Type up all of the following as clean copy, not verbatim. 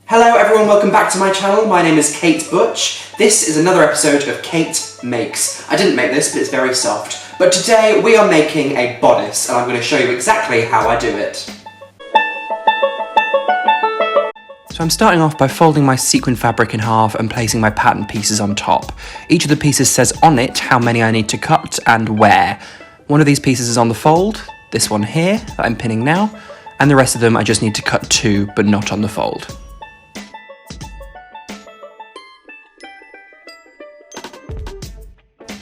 Hello everyone, welcome back to my channel. My name is Kate Butch. This is another episode of Kate Makes. I didn't make this, but it's very soft. But today we are making a bodice, and I'm going to show you exactly how I do it. So I'm starting off by folding my sequin fabric in half and placing my pattern pieces on top. Each of the pieces says on it how many I need to cut and where. One of these pieces is on the fold, this one here that I'm pinning now, and the rest of them I just need to cut to, but not on the fold.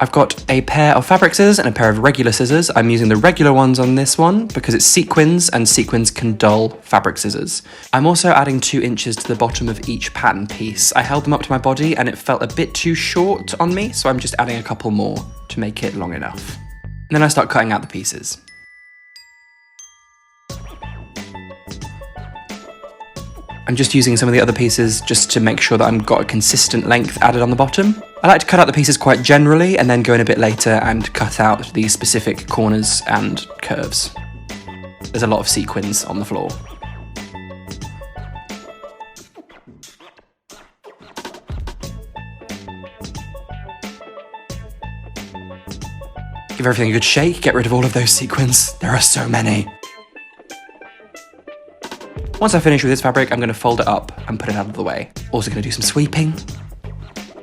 I've got a pair of fabric scissors and a pair of regular scissors. I'm using the regular ones on this one because it's sequins and sequins can dull fabric scissors. I'm also adding 2 inches to the bottom of each pattern piece. I held them up to my body and it felt a bit too short on me, so I'm just adding a couple more to make it long enough. And then I start cutting out the pieces. I'm just using some of the other pieces just to make sure that I've got a consistent length added on the bottom. I like to cut out the pieces quite generally and then go in a bit later and cut out the specific corners and curves. There's a lot of sequins on the floor. Give everything a good shake, get rid of all of those sequins. There are so many. Once I finish with this fabric, I'm going to fold it up and put it out of the way. Also going to do some sweeping.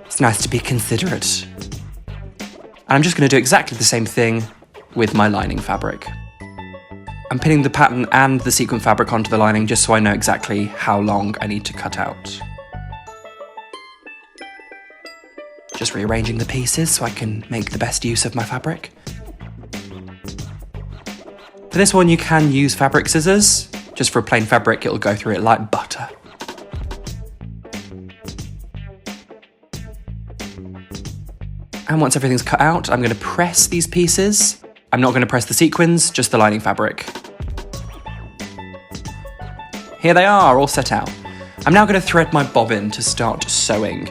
It's nice to be considerate. And I'm just going to do exactly the same thing with my lining fabric. I'm pinning the pattern and the sequin fabric onto the lining just so I know exactly how long I need to cut out. Just rearranging the pieces so I can make the best use of my fabric. For this one, you can use fabric scissors. Just for a plain fabric, it'll go through it like butter. And once everything's cut out, I'm going to press these pieces. I'm not going to press the sequins, just the lining fabric. Here they are, all set out. I'm now going to thread my bobbin to start sewing.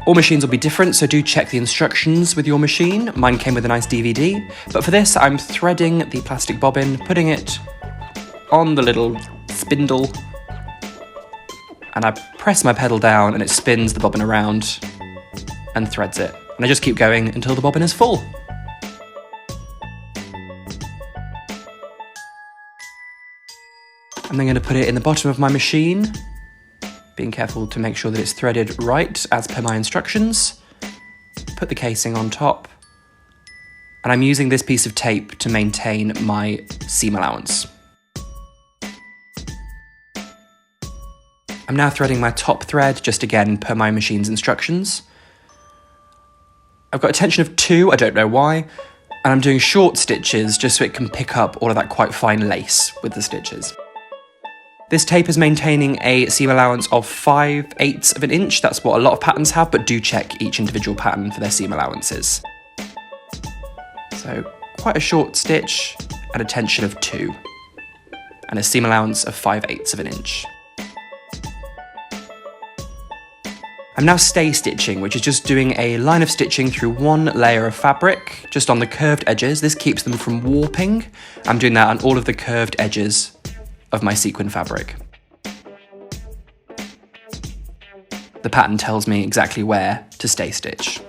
All machines will be different, so do check the instructions with your machine. Mine came with a nice DVD. But for this, I'm threading the plastic bobbin, putting it on the little spindle, and I press my pedal down and it spins the bobbin around and threads it. And I just keep going until the bobbin is full. I'm then going to put it in the bottom of my machine, being careful to make sure that it's threaded right as per my instructions. Put the casing on top, and I'm using this piece of tape to maintain my seam allowance. I'm now threading my top thread, just again per my machine's instructions. I've got a tension of 2, I don't know why, and I'm doing short stitches just so it can pick up all of that quite fine lace with the stitches. This tape is maintaining a seam allowance of 5/8 of an inch. That's what a lot of patterns have, but do check each individual pattern for their seam allowances. So quite a short stitch and a tension of 2, and a seam allowance of 5/8 of an inch. I'm now stay stitching, which is just doing a line of stitching through one layer of fabric, just on the curved edges. This keeps them from warping. I'm doing that on all of the curved edges of my sequin fabric. The pattern tells me exactly where to stay stitch.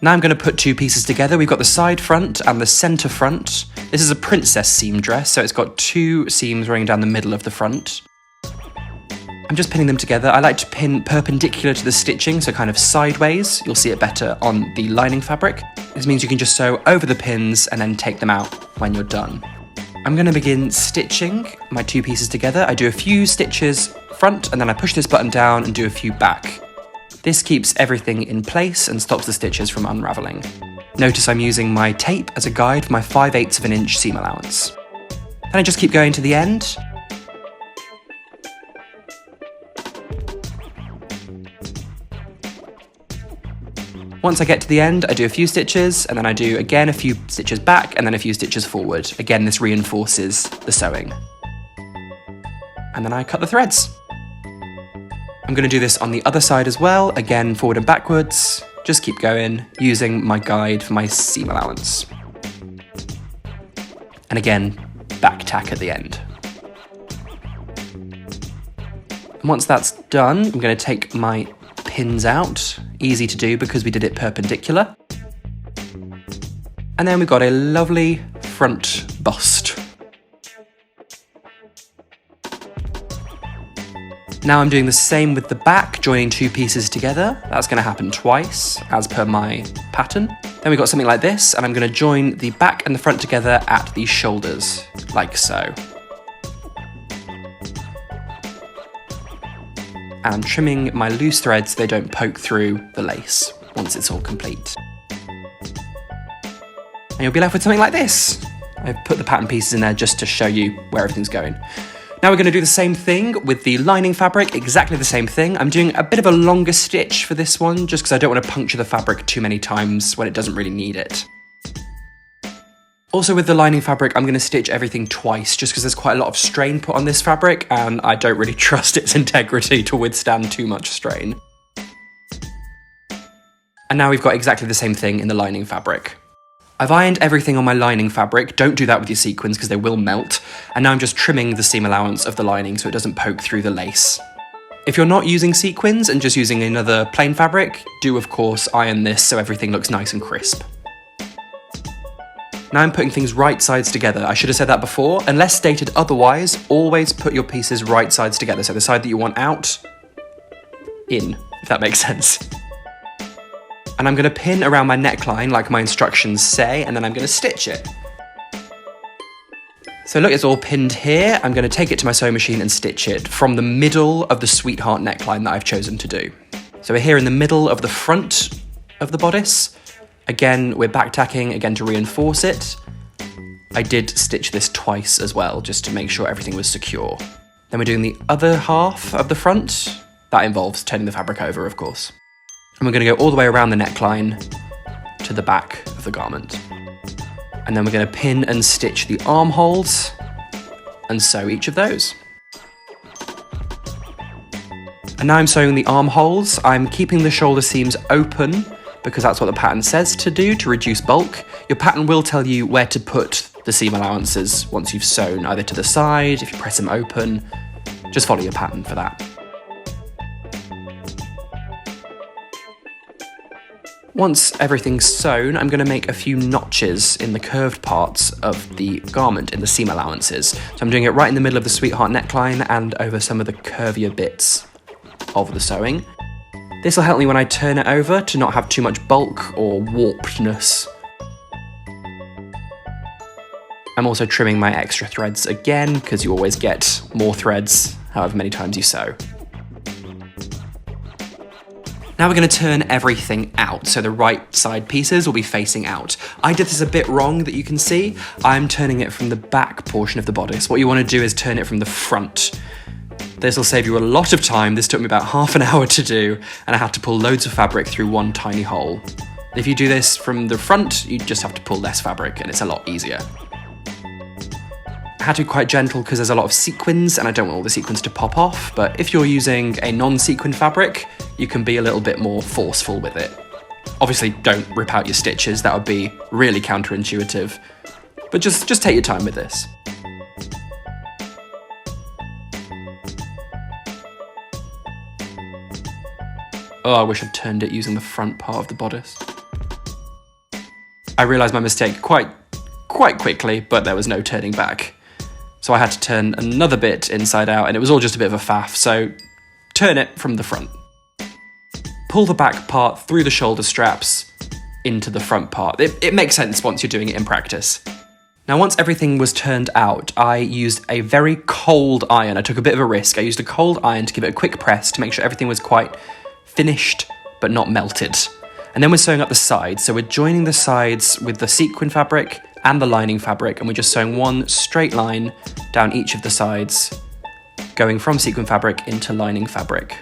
Now I'm going to put 2 pieces together. We've got the side front and the centre front. This is a princess seam dress, so it's got 2 seams running down the middle of the front. I'm just pinning them together. I like to pin perpendicular to the stitching, so kind of sideways. You'll see it better on the lining fabric. This means you can just sew over the pins and then take them out when you're done. I'm going to begin stitching my 2 pieces together. I do a few stitches front and then I push this button down and do a few back. This keeps everything in place and stops the stitches from unravelling. Notice I'm using my tape as a guide for my 5/8 of an inch seam allowance. Then I just keep going to the end. Once I get to the end, I do a few stitches, and then I do again a few stitches back, and then a few stitches forward. Again, this reinforces the sewing. And then I cut the threads. I'm going to do this on the other side as well, again forward and backwards. Just keep going, using my guide for my seam allowance. And again, back tack at the end. And once that's done, I'm going to take my pins out. Easy to do because we did it perpendicular. And then we've got a lovely front bust. Now I'm doing the same with the back, joining two pieces together. That's going to happen twice, as per my pattern. Then we've got something like this, and I'm going to join the back and the front together at the shoulders, like so. And I'm trimming my loose threads so they don't poke through the lace once it's all complete. And you'll be left with something like this. I've put the pattern pieces in there just to show you where everything's going. Now we're going to do the same thing with the lining fabric, exactly the same thing. I'm doing a bit of a longer stitch for this one, just because I don't want to puncture the fabric too many times when it doesn't really need it. Also with the lining fabric, I'm going to stitch everything twice, just because there's quite a lot of strain put on this fabric, and I don't really trust its integrity to withstand too much strain. And now we've got exactly the same thing in the lining fabric. I've ironed everything on my lining fabric. Don't do that with your sequins because they will melt. And now I'm just trimming the seam allowance of the lining so it doesn't poke through the lace. If you're not using sequins and just using another plain fabric, do of course iron this so everything looks nice and crisp. Now I'm putting things right sides together. I should have said that before. Unless stated otherwise, always put your pieces right sides together. So the side that you want out, in, if that makes sense. And I'm going to pin around my neckline like my instructions say, and then I'm going to stitch it. So look, it's all pinned here. I'm going to take it to my sewing machine and stitch it from the middle of the sweetheart neckline that I've chosen to do. So we're here in the middle of the front of the bodice. Again, we're back tacking, again to reinforce it. I did stitch this twice as well, just to make sure everything was secure. Then we're doing the other half of the front. That involves turning the fabric over, of course. And we're going to go all the way around the neckline to the back of the garment. And then we're going to pin and stitch the armholes and sew each of those. And now I'm sewing the armholes. I'm keeping the shoulder seams open because that's what the pattern says to do to reduce bulk. Your pattern will tell you where to put the seam allowances once you've sewn, either to the side, if you press them open. Just follow your pattern for that. Once everything's sewn, I'm going to make a few notches in the curved parts of the garment in the seam allowances. So I'm doing it right in the middle of the sweetheart neckline and over some of the curvier bits of the sewing. This will help me when I turn it over to not have too much bulk or warpedness. I'm also trimming my extra threads again, because you always get more threads however many times you sew. Now we're going to turn everything out, so the right side pieces will be facing out. I did this a bit wrong that you can see. I'm turning it from the back portion of the bodice. What you want to do is turn it from the front. This will save you a lot of time. This took me about half an hour to do, and I had to pull loads of fabric through one tiny hole. If you do this from the front, you just have to pull less fabric, and it's a lot easier. I had to be quite gentle because there's a lot of sequins and I don't want all the sequins to pop off, but if you're using a non-sequin fabric, you can be a little bit more forceful with it. Obviously, don't rip out your stitches, that would be really counterintuitive, but just take your time with this. Oh, I wish I'd turned it using the front part of the bodice. I realised my mistake quite quickly, but there was no turning back. So I had to turn another bit inside out, and it was all just a bit of a faff, so turn it from the front. Pull the back part through the shoulder straps into the front part. It makes sense once you're doing it in practice. Now, once everything was turned out, I used a very cold iron. I took a bit of a risk. I used a cold iron to give it a quick press to make sure everything was quite finished, but not melted. And then we're sewing up the sides. So we're joining the sides with the sequin fabric and the lining fabric, and we're just sewing one straight line down each of the sides, going from sequin fabric into lining fabric.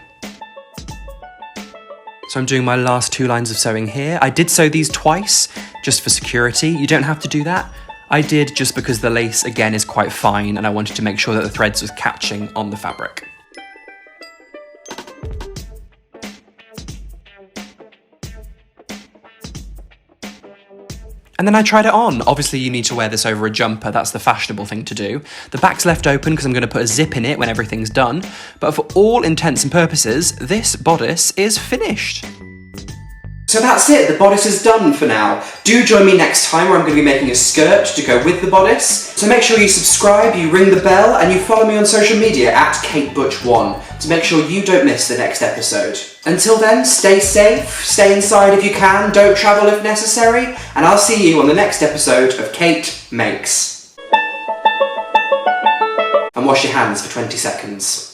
So I'm doing my last two lines of sewing here. I did sew these twice, just for security. You don't have to do that. I did just because the lace, again, is quite fine, and I wanted to make sure that the threads was catching on the fabric. And then I tried it on. Obviously, you need to wear this over a jumper. That's the fashionable thing to do. The back's left open because I'm going to put a zip in it when everything's done. But for all intents and purposes, this bodice is finished. So that's it, the bodice is done for now. Do join me next time where I'm going to be making a skirt to go with the bodice. So make sure you subscribe, you ring the bell, and you follow me on social media at KateButch1 to make sure you don't miss the next episode. Until then, stay safe, stay inside if you can, don't travel if necessary, and I'll see you on the next episode of Kate Makes. And wash your hands for 20 seconds.